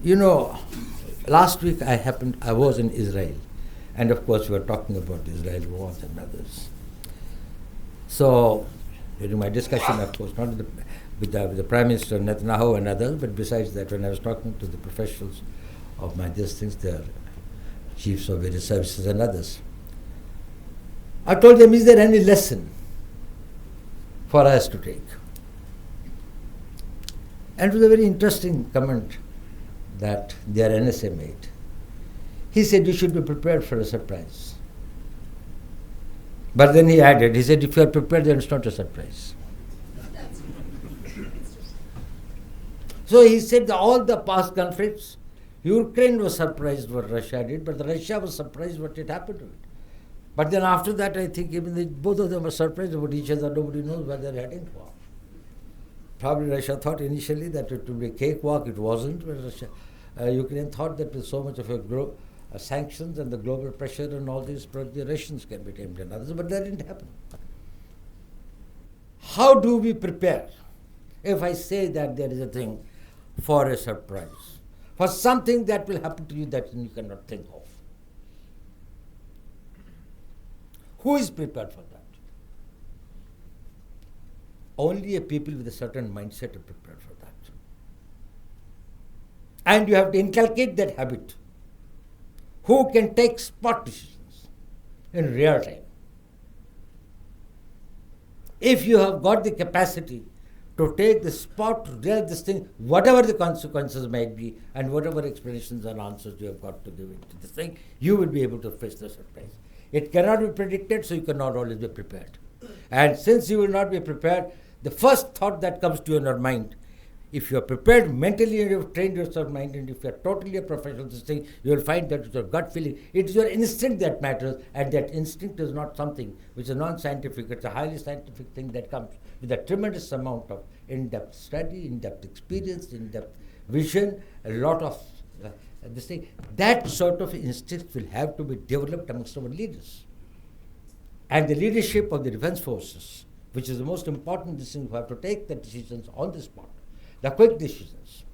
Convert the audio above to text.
You know, last week I was in Israel, and of course we were talking about the Israel wars and others. So, during my discussion, of course, not with the Prime Minister Netanyahu and others, but besides that, when I was talking to the professionals of my things, the chiefs of various services and others, I told them, is there any lesson for us to take? And it was a very interesting comment that their NSA made. He said, you should be prepared for a surprise. But then he added, he said, if you are prepared, then it's not a surprise. So he said that all the past conflicts, Ukraine was surprised what Russia did, but Russia was surprised what had happened to it. But then after that, I think even both of them were surprised about each other. Nobody knows where they're heading for. Probably Russia thought initially that it would be a cakewalk. It wasn't. But Ukraine thought that with so much of sanctions and the global pressure and all these, the Russians can be tamed and others, but that didn't happen. How do we prepare if I say that there is a thing for a surprise, for something that will happen to you that you cannot think of? Who is prepared for that? Only a people with a certain mindset are prepared for that. And you have to inculcate that habit. Who can take spot decisions in real time? If you have got the capacity to take the spot, to real this thing, whatever the consequences might be, and whatever explanations and answers you have got to give it to this thing, you will be able to face the surprise. It cannot be predicted, so you cannot always be prepared. And since you will not be prepared, the first thought that comes to your mind, if you are prepared mentally and you have trained yourself mind, and if you are totally a professional in this thing, you will find that it's your gut feeling. It's your instinct that matters, and that instinct is not something which is non-scientific. It's a highly scientific thing that comes with a tremendous amount of in-depth study, in-depth experience, in-depth vision, a lot of this thing. That sort of instinct will have to be developed amongst our leaders. And the leadership of the defense forces, which is the most important decision, who have to take the decisions on the spot, the quick decisions.